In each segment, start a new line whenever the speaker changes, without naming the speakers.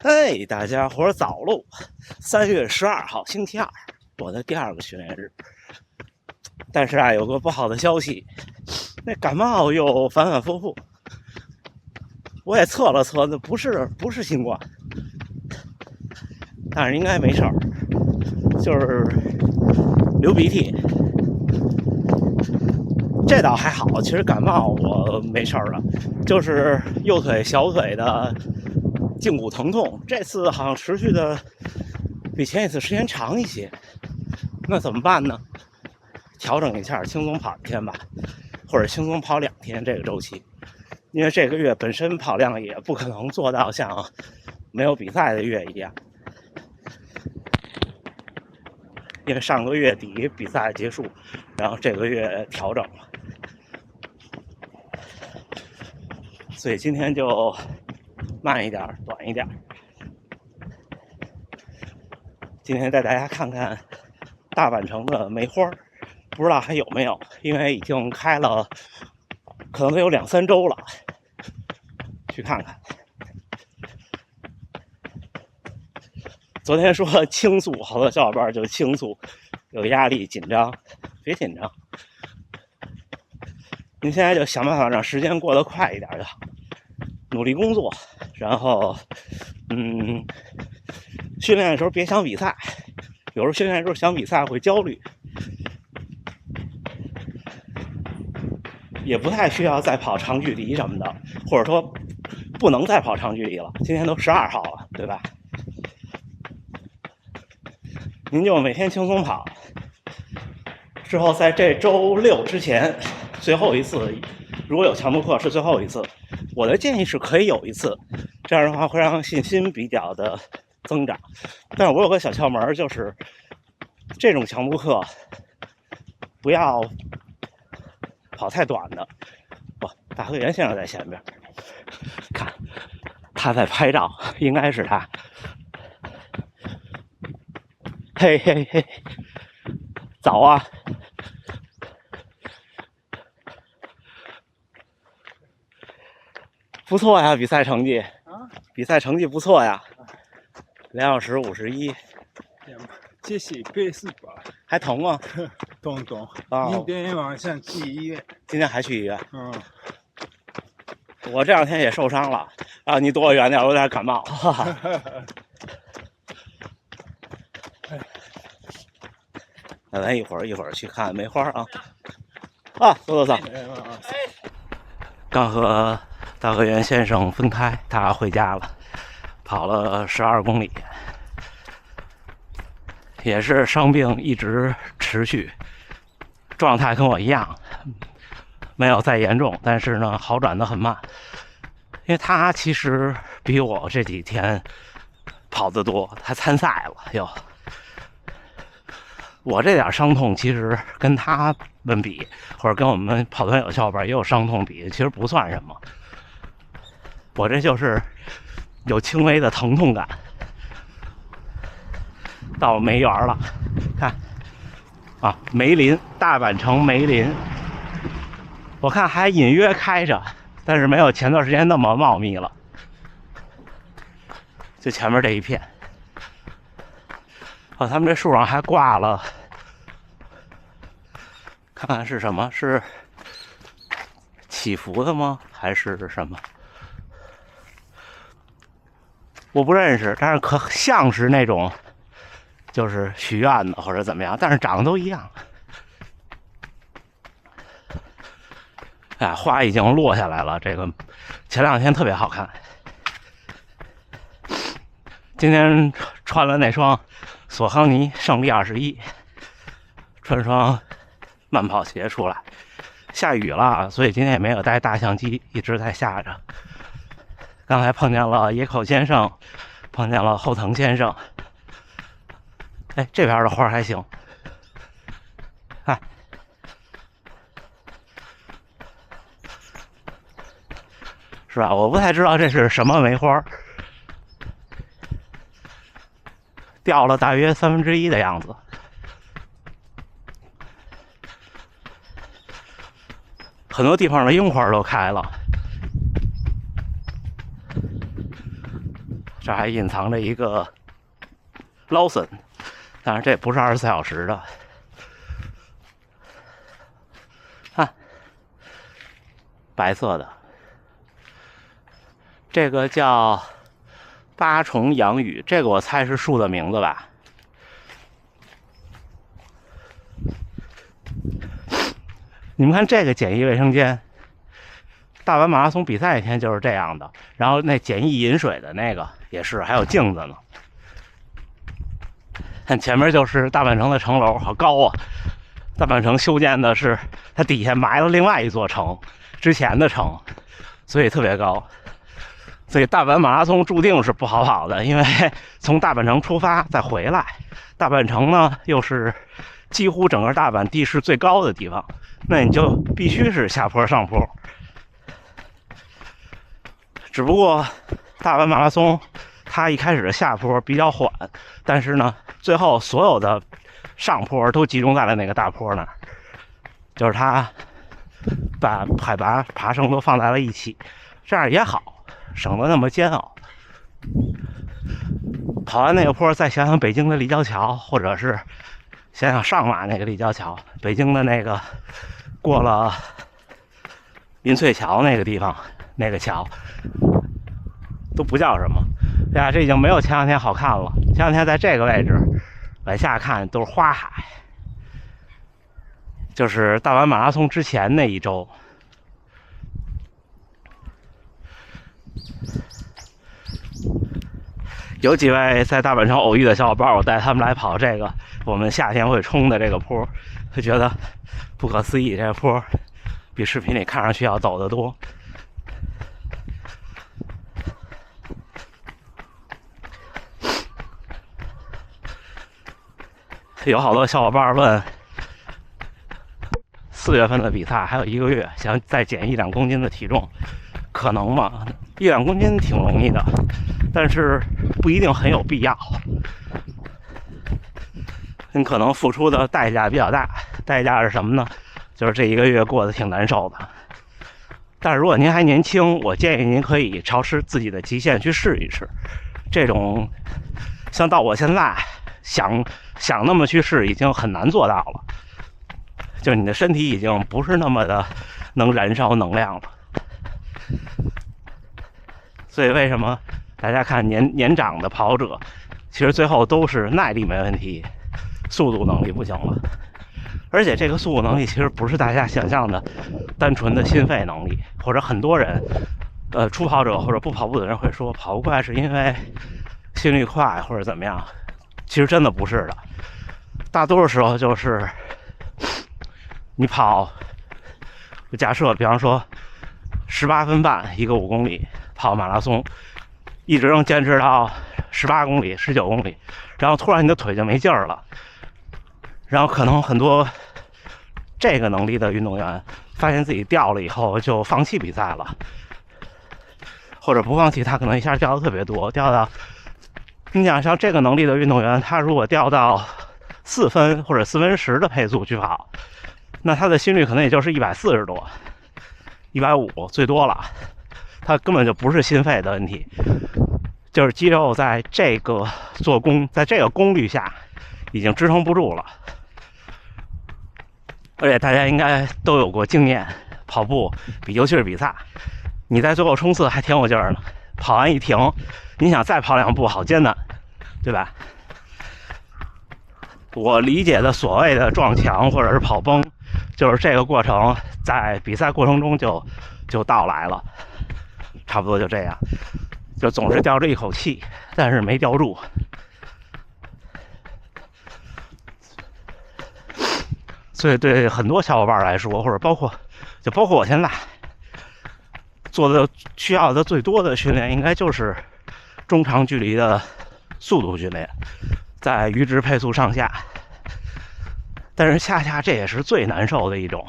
嘿，大家伙早喽！3月12号，星期二，我的第2个训练日。但是有个不好的消息，那感冒又反反复复。我也测了测，那不是新冠，但是应该没事儿，就是流鼻涕。这倒还好，其实感冒我没事儿了，就是右腿、小腿的胫骨疼痛，这次好像持续的比前一次时间长一些。那怎么办呢？调整一下，轻松跑1天吧，或者轻松跑2天这个周期。因为这个月本身跑量也不可能做到像没有比赛的月一样，因为上个月底比赛结束，然后这个月调整了，所以今天就慢一点，短一点。今天带大家看看大阪城的梅花，不知道还有没有，因为已经开了可能得有2、3周了，去看看。昨天说倾诉，好多小伙伴就倾诉，有压力、紧张，别紧张。您现在就想办法让时间过得快一点就好，努力工作，然后训练的时候别想比赛，有时候训练的时候想比赛会焦虑，也不太需要再跑长距离什么的，或者说不能再跑长距离了。今天都12号了，对吧？您就每天轻松跑，之后在这周6之前最后一次，如果有强度课是最后一次，我的建议是可以有一次，这样的话会让信心比较的增长。但是我有个小窍门，就是这种强度课不要跑太短的。哇，大河原先生在前面，看他在拍照，应该是他。嘿嘿嘿，早啊！不错呀，比赛成绩比赛成绩不错呀，2小时51。
这是背试吧？
还疼吗？
痛。明天晚上去医院。
今天还去医院？我这2天也受伤了啊！你躲我远点，我有点感冒。哈哈。咱一会儿去看梅花啊！走。刚和大河原先生分开，他回家了，跑了12公里，也是伤病一直持续，状态跟我一样，没有再严重，但是呢好转得很慢，因为他其实比我这几天跑得多，他参赛了又。我这点伤痛其实跟他们比，或者跟我们跑团有小伙伴也有伤痛比，其实不算什么。我这就是有轻微的疼痛感。到梅园了，看啊，梅林，大阪城梅林，我看还隐约开着，但是没有前段时间那么茂密了。就前面这一片。他们这树上还挂了，看看是什么？是祈福的吗？还是什么？我不认识，但是可像是那种，就是许愿的或者怎么样，但是长得都一样。花已经落下来了，这个前2天特别好看。今天穿了那双索康尼胜利21，穿双慢跑鞋出来，下雨了，所以今天也没有带大相机，一直在下着。刚才碰见了野口先生，碰见了后藤先生。这边的花还行，看，是吧？我不太知道这是什么梅花。掉了大约1/3的样子，很多地方的樱花都开了。这还隐藏着一个 Lawson， 但是这不是24小时的。看，白色的，这个叫八重洋芋，这个我猜是树的名字吧。你们看这个简易卫生间，大阪马拉松比赛那天就是这样的。然后那简易饮水的那个也是，还有镜子呢。看前面就是大阪城的城楼，好高啊！大阪城修建的是它底下埋了另外一座城，之前的城，所以特别高。所以大阪马拉松注定是不好跑的，因为从大阪城出发再回来，大阪城呢又是几乎整个大阪地势最高的地方，那你就必须是下坡上坡。只不过大阪马拉松它一开始的下坡比较缓，但是呢，最后所有的上坡都集中在了那个大坡那儿，就是它把海拔爬升都放在了一起，这样也好，省得那么煎熬。跑完那个坡，再想想北京的立交桥，或者是想想上马那个立交桥，北京的那个过了林翠桥那个地方，那个桥都不叫什么。对啊，这已经没有前两天好看了。前两天在这个位置往下看都是花海，就是大阪马拉松之前那一周。有几位在大阪城偶遇的小伙伴，我带他们来跑这个我们夏天会冲的这个坡，就觉得不可思议，这个坡比视频里看上去要陡得多。有好多小伙伴问，4月份的比赛还有1个月，想再减1-2公斤的体重，可能吗？1-2公斤挺容易的，但是不一定很有必要。你可能付出的代价比较大，代价是什么呢？就是这1个月过得挺难受的。但是如果您还年轻，我建议您可以朝自己的极限去试一试。这种像到我现在想那么去试，已经很难做到了。就你的身体已经不是那么的能燃烧能量了。所以为什么大家看年长的跑者，其实最后都是耐力没问题，速度能力不行了。而且这个速度能力其实不是大家想象的单纯的心肺能力，或者很多人初跑者或者不跑步的人会说跑不快是因为心率快或者怎么样，其实真的不是的。大多数时候就是你跑，假设比方说18分半一个5公里跑马拉松，一直能坚持到18公里、19公里，然后突然你的腿就没劲儿了，然后可能很多这个能力的运动员发现自己掉了以后就放弃比赛了，或者不放弃，他可能一下掉的特别多，掉到你想像这个能力的运动员，他如果掉到4分或者4分10的配速去跑，那他的心率可能也就是140多、150最多了，他根本就不是心肺的问题，就是肌肉在这个做功，在这个功率下已经支撑不住了。而且大家应该都有过经验，跑步尤其是比赛，你在最后冲刺还挺有劲儿呢，跑完一停，你想再跑2步好艰难，对吧？我理解的所谓的撞墙或者是跑崩，就是这个过程在比赛过程中就到来了，差不多就这样，就总是吊着一口气，但是没吊住。所以对很多小伙伴来说，或者包括我现在做的需要的最多的训练，应该就是中长距离的速度训练，在阈值配速上下。但是恰恰这也是最难受的一种。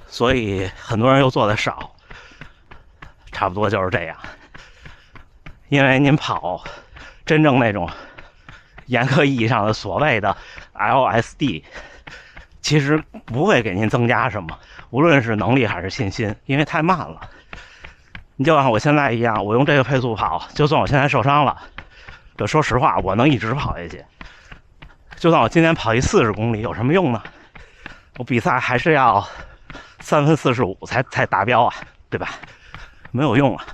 所以很多人又做的少，差不多就是这样。因为您跑真正那种严格意义上的所谓的 LSD，其实不会给您增加什么，无论是能力还是信心，因为太慢了。你就像我现在一样，我用这个配速跑，就算我现在受伤了，就说实话，我能一直跑下去。就算我今天跑一40公里，有什么用呢？我比赛还是要3分45才达标啊，对吧？没有用啊。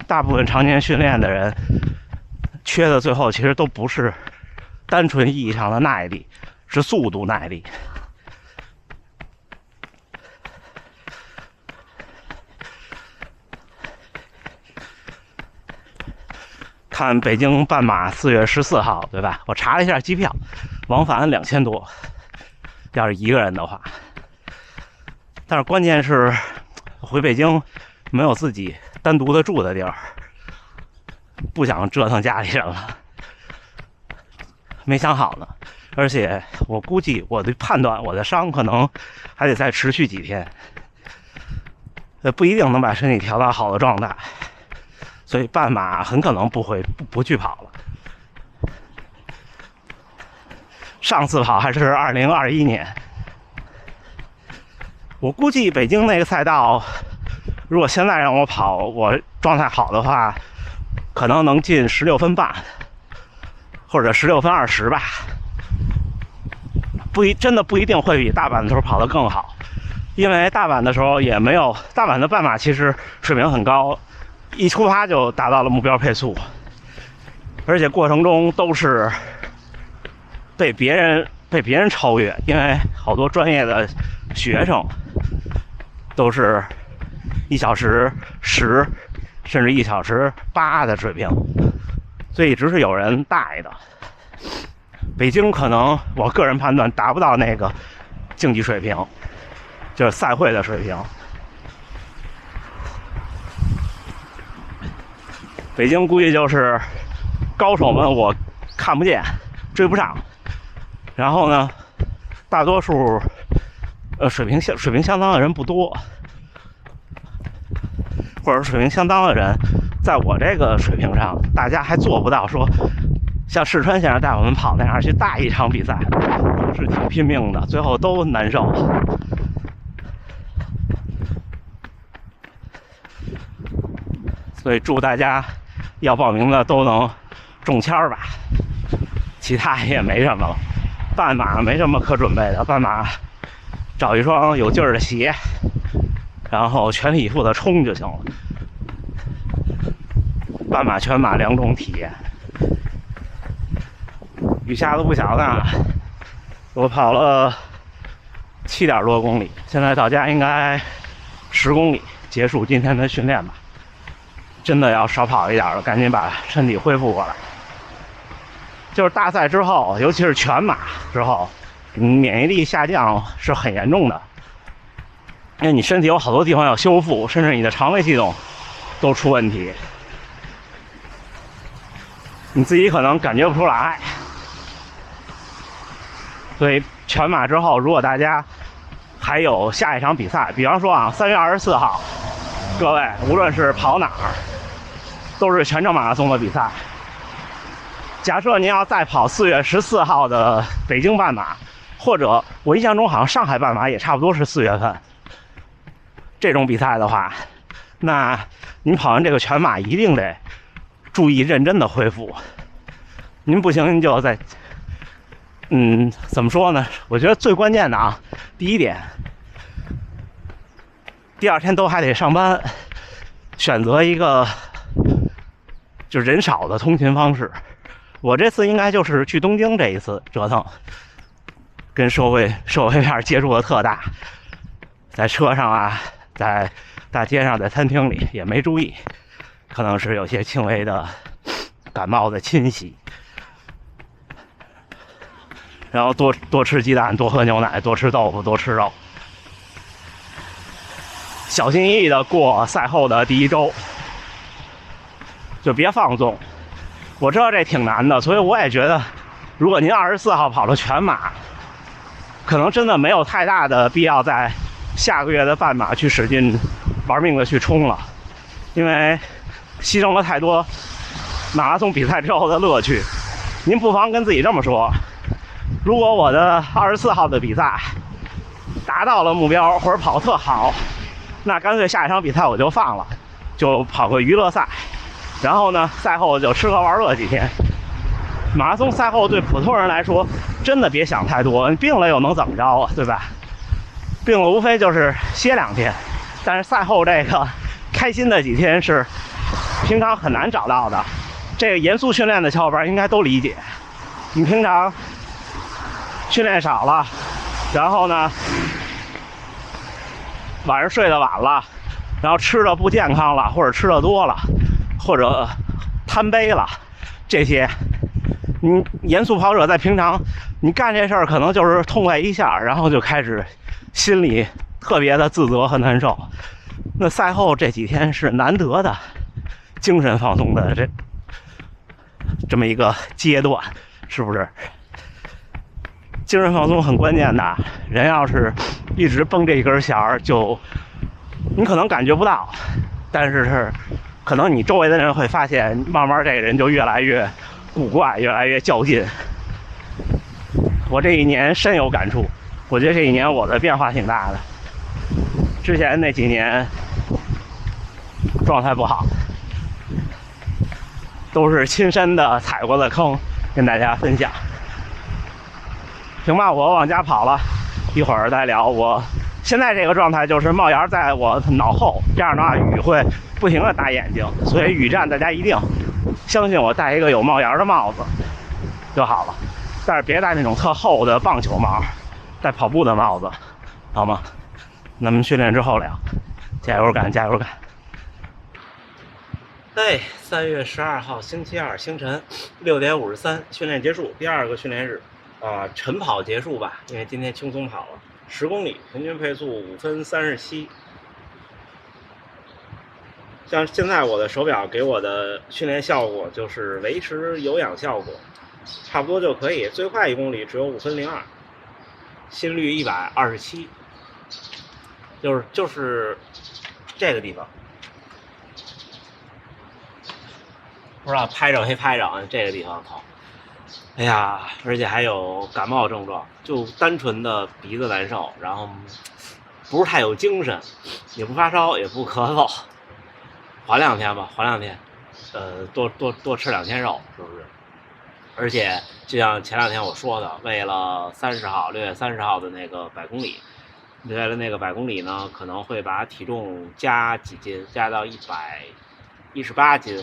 大部分常年训练的人，缺的最后其实都不是单纯意义上的耐力，是速度耐力。看北京半马4月14号，对吧？我查了一下机票，往返2000多，要是一个人的话。但是关键是回北京没有自己单独的住的地儿，不想折腾家里人了，没想好呢。而且我估计我的判断，我的伤可能还得再持续几天，不一定能把身体调到好的状态。所以半马很可能不去跑了。上次跑还是2021年，我估计北京那个赛道，如果现在让我跑，我状态好的话，可能能进16分半，或者16分20吧。真的不一定会比大阪的时候跑得更好，因为大阪的时候也没有，大阪的半马其实水平很高。一出发就达到了目标配速，而且过程中都是被别人超越，因为好多专业的学生都是1小时10，甚至1小时8的水平，所以一直是有人带的。北京可能我个人判断达不到那个竞技水平，就是赛会的水平。北京估计就是高手们我看不见，追不上，然后呢，大多数水平相当的人不多，或者水平相当的人，在我这个水平上，大家还做不到说像世川先生带我们跑那样去大一场比赛，是挺拼命的，最后都难受。所以祝大家要报名的都能中签吧，其他也没什么了。半马没什么可准备的，半马找一双有劲儿的鞋，然后全力以赴的冲就行了。半马、全马2种体验。雨下的不小呢，我跑了7点多公里，现在到家应该10公里，结束今天的训练吧。真的要少跑一点了，赶紧把身体恢复过来。就是大赛之后，尤其是全马之后，免疫力下降是很严重的，因为你身体有好多地方要修复，甚至你的肠胃系统都出问题，你自己可能感觉不出来。所以全马之后，如果大家还有下一场比赛，比方说啊，3月24号，各位无论是跑哪儿，都是全程马拉松的比赛。假设您要再跑4月14号的北京半马，或者我印象中好像上海半马也差不多是4月份，这种比赛的话，那您跑完这个全马一定得注意认真的恢复。您不行，您就在怎么说呢？我觉得最关键的啊，第一点，第2天都还得上班，选择一个就人少的通勤方式。我这次应该就是去东京这一次折腾，跟社会面接触的特大，在车上啊，在大街上，在餐厅里也没注意，可能是有些轻微的感冒的侵袭。然后多吃鸡蛋，多喝牛奶，多吃豆腐，多吃肉，小心翼翼的过赛后的第1周，就别放纵。我知道这挺难的，所以我也觉得，如果您24号跑了全马，可能真的没有太大的必要在下个月的半马去使劲玩命的去冲了，因为牺牲了太多马拉松比赛之后的乐趣。您不妨跟自己这么说，如果我的24号的比赛达到了目标或者跑特好，那干脆下一场比赛我就放了，就跑个娱乐赛，然后呢赛后就吃喝玩乐几天。马拉松赛后对普通人来说真的别想太多，你病了又能怎么着啊，对吧？病了无非就是歇2天，但是赛后这个开心的几天是平常很难找到的。这个严肃训练的小伙伴应该都理解，你平常训练少了，然后呢晚上睡得晚了，然后吃的不健康了，或者吃的多了，或者贪杯了，这些你严肃跑者在平常你干这事儿可能就是痛快一下，然后就开始心里特别的自责和难受。那赛后这几天是难得的精神放松的这么一个阶段，是不是？精神放松很关键的，人要是一直绷这一根弦儿，就你可能感觉不到，但是可能你周围的人会发现，慢慢这个人就越来越古怪，越来越较劲。我这一年深有感触，我觉得这一年我的变化挺大的。之前那几年状态不好，都是亲身的踩过的坑，跟大家分享。行吧，我往家跑了，一会儿再聊。我现在这个状态就是帽檐在我脑后，这样的话雨会不停的打眼睛，所以雨战大家一定相信我，戴一个有帽檐的帽子就好了。但是别戴那种特厚的棒球帽，戴跑步的帽子，好吗？咱们训练之后聊，加油干，加油干！哎，3月12号星期二清晨6点53，训练结束，第2个训练日。晨跑结束吧，因为今天轻松跑了10公里，平均配速5分37。像现在我的手表给我的训练效果就是维持有氧效果，差不多就可以。最快1公里只有5分02，心率127，就是这个地方。不知道拍着没拍着这个地方疼。哎呀，而且还有感冒症状，就单纯的鼻子难受，然后不是太有精神，也不发烧，也不咳嗽，缓2天吧，缓2天，多吃2天肉，是不是？而且就像前2天我说的，为了6月30号的那个100公里，为了那个100公里呢，可能会把体重加几斤，加到118斤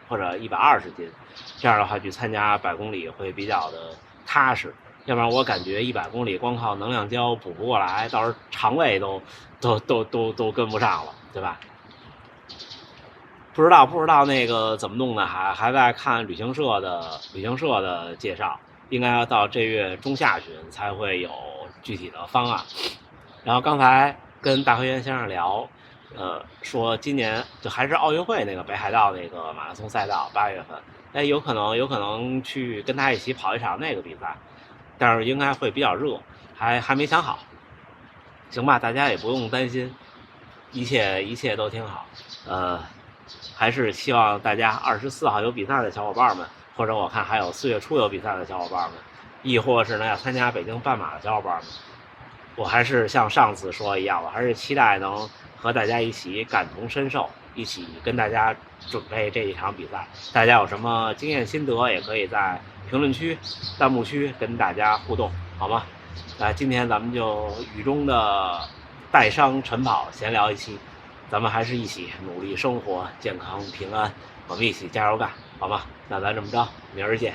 或者120斤，这样的话去参加100公里会比较的踏实。要不然我感觉100公里光靠能量胶补不过来，到时候肠胃都跟不上了，对吧？不知道那个怎么弄的，还在看旅行社的介绍，应该要到这月中下旬才会有具体的方案。然后刚才跟大河源先生聊。说今年就还是奥运会那个北海道那个马拉松赛道8月份，哎，有可能去跟他一起跑一场那个比赛，但是应该会比较热，还没想好。行吧，大家也不用担心，一切都挺好。还是希望大家24号有比赛的小伙伴们，或者我看还有4月初有比赛的小伙伴们，亦或是呢要参加北京半马的小伙伴们，我还是像上次说一样，我还是期待能和大家一起感同身受，一起跟大家准备这一场比赛。大家有什么经验心得，也可以在评论区、弹幕区跟大家互动，好吗？今天咱们就雨中的带伤晨跑闲聊一期，咱们还是一起努力生活，健康平安，我们一起加油干，好吗？那咱这么着，明儿见。